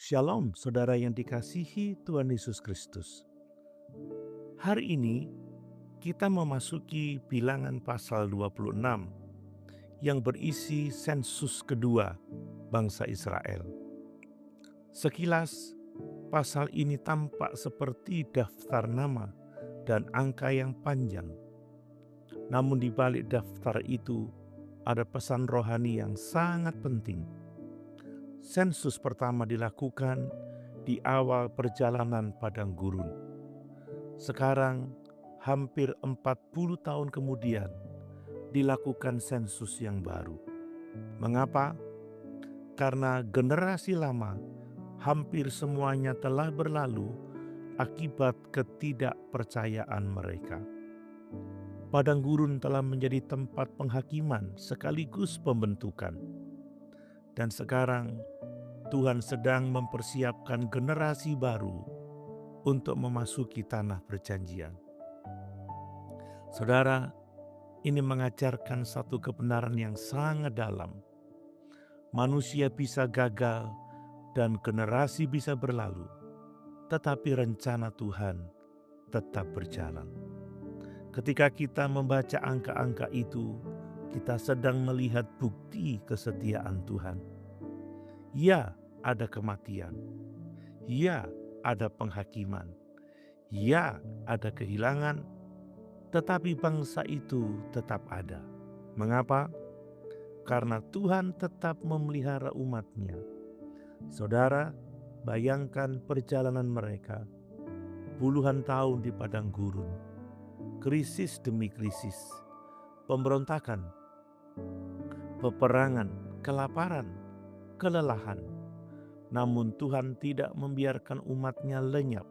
Shalom, saudara yang dikasihi Tuhan Yesus Kristus. Hari ini kita memasuki bilangan pasal 26 yang berisi sensus kedua bangsa Israel. Sekilas, pasal ini tampak seperti daftar nama dan angka yang panjang. Namun di balik daftar itu ada pesan rohani yang sangat penting. Sensus pertama dilakukan di awal perjalanan padang gurun. Sekarang, hampir 40 tahun kemudian, dilakukan sensus yang baru. Mengapa? Karena generasi lama hampir semuanya telah berlalu akibat ketidakpercayaan mereka. Padang gurun telah menjadi tempat penghakiman sekaligus pembentukan. Dan sekarang, Tuhan sedang mempersiapkan generasi baru untuk memasuki tanah perjanjian. Saudara, ini mengajarkan satu kebenaran yang sangat dalam. Manusia bisa gagal dan generasi bisa berlalu, tetapi rencana Tuhan tetap berjalan. Ketika kita membaca angka-angka itu, kita sedang melihat bukti kesetiaan Tuhan. Ya, ada kematian. Ya, ada penghakiman. Ya, ada kehilangan. Tetapi bangsa itu tetap ada. Mengapa? Karena Tuhan tetap memelihara umat-Nya. Saudara, bayangkan perjalanan mereka puluhan tahun di padang gurun. Krisis demi krisis, pemberontakan, peperangan, kelaparan, kelelahan. Namun Tuhan tidak membiarkan umat-Nya lenyap.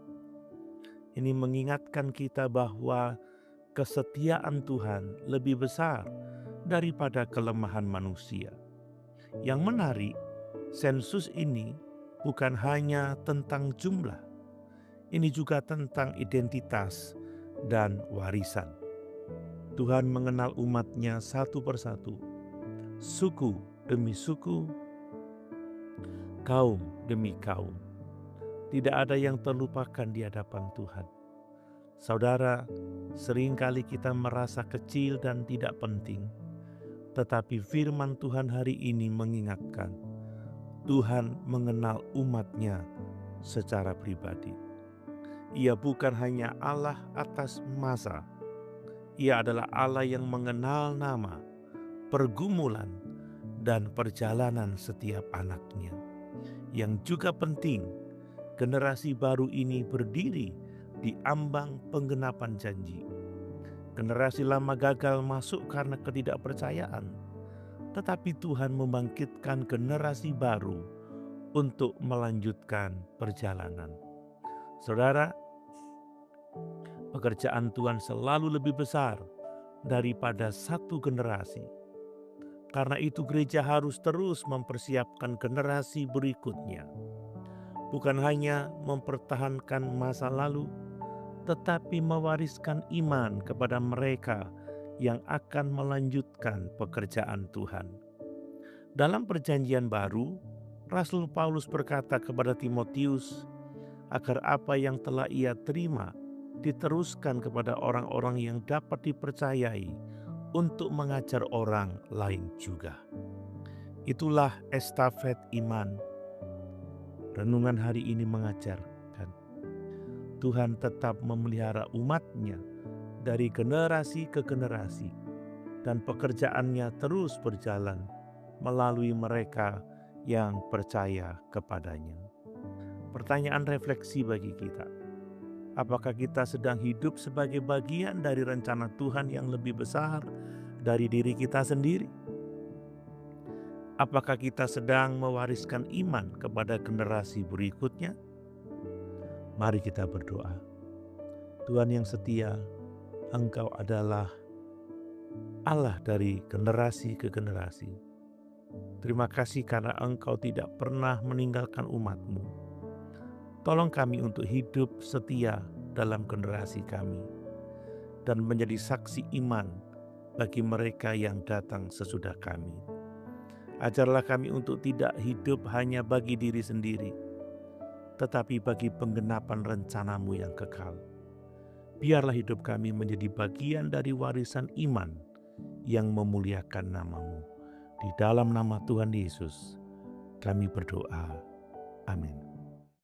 Ini mengingatkan kita bahwa kesetiaan Tuhan lebih besar daripada kelemahan manusia. Yang menarik, sensus ini bukan hanya tentang jumlah, ini juga tentang identitas dan warisan. Tuhan mengenal umat-Nya satu persatu, suku demi suku, kaum demi kaum. Tidak ada yang terlupakan di hadapan Tuhan. Saudara, seringkali kita merasa kecil dan tidak penting. Tetapi firman Tuhan hari ini mengingatkan, Tuhan mengenal umat-Nya secara pribadi. Ia bukan hanya Allah atas masa. Ia adalah Allah yang mengenal nama, pergumulan, dan perjalanan setiap anak-Nya. Yang juga penting, generasi baru ini berdiri di ambang penggenapan janji. Generasi lama gagal masuk karena ketidakpercayaan, tetapi Tuhan membangkitkan generasi baru untuk melanjutkan perjalanan. Saudara, pekerjaan Tuhan selalu lebih besar daripada satu generasi. Karena itu gereja harus terus mempersiapkan generasi berikutnya. Bukan hanya mempertahankan masa lalu, tetapi mewariskan iman kepada mereka yang akan melanjutkan pekerjaan Tuhan. Dalam perjanjian baru, Rasul Paulus berkata kepada Timotius agar apa yang telah ia terima diteruskan kepada orang-orang yang dapat dipercayai untuk mengajar orang lain juga. Itulah estafet iman. Renungan hari ini mengajarkan Tuhan tetap memelihara umat-Nya dari generasi ke generasi, dan pekerjaannya terus berjalan melalui mereka yang percaya kepadanya. Pertanyaan refleksi bagi kita, apakah kita sedang hidup sebagai bagian dari rencana Tuhan yang lebih besar dari diri kita sendiri? Apakah kita sedang mewariskan iman kepada generasi berikutnya? Mari kita berdoa. Tuhan yang setia, Engkau adalah Allah dari generasi ke generasi. Terima kasih karena Engkau tidak pernah meninggalkan umat-Mu. Tolong kami untuk hidup setia dalam generasi kami dan menjadi saksi iman bagi mereka yang datang sesudah kami. Ajarlah kami untuk tidak hidup hanya bagi diri sendiri, tetapi bagi penggenapan rencana-Mu yang kekal. Biarlah hidup kami menjadi bagian dari warisan iman yang memuliakan nama-Mu. Di dalam nama Tuhan Yesus, kami berdoa. Amin.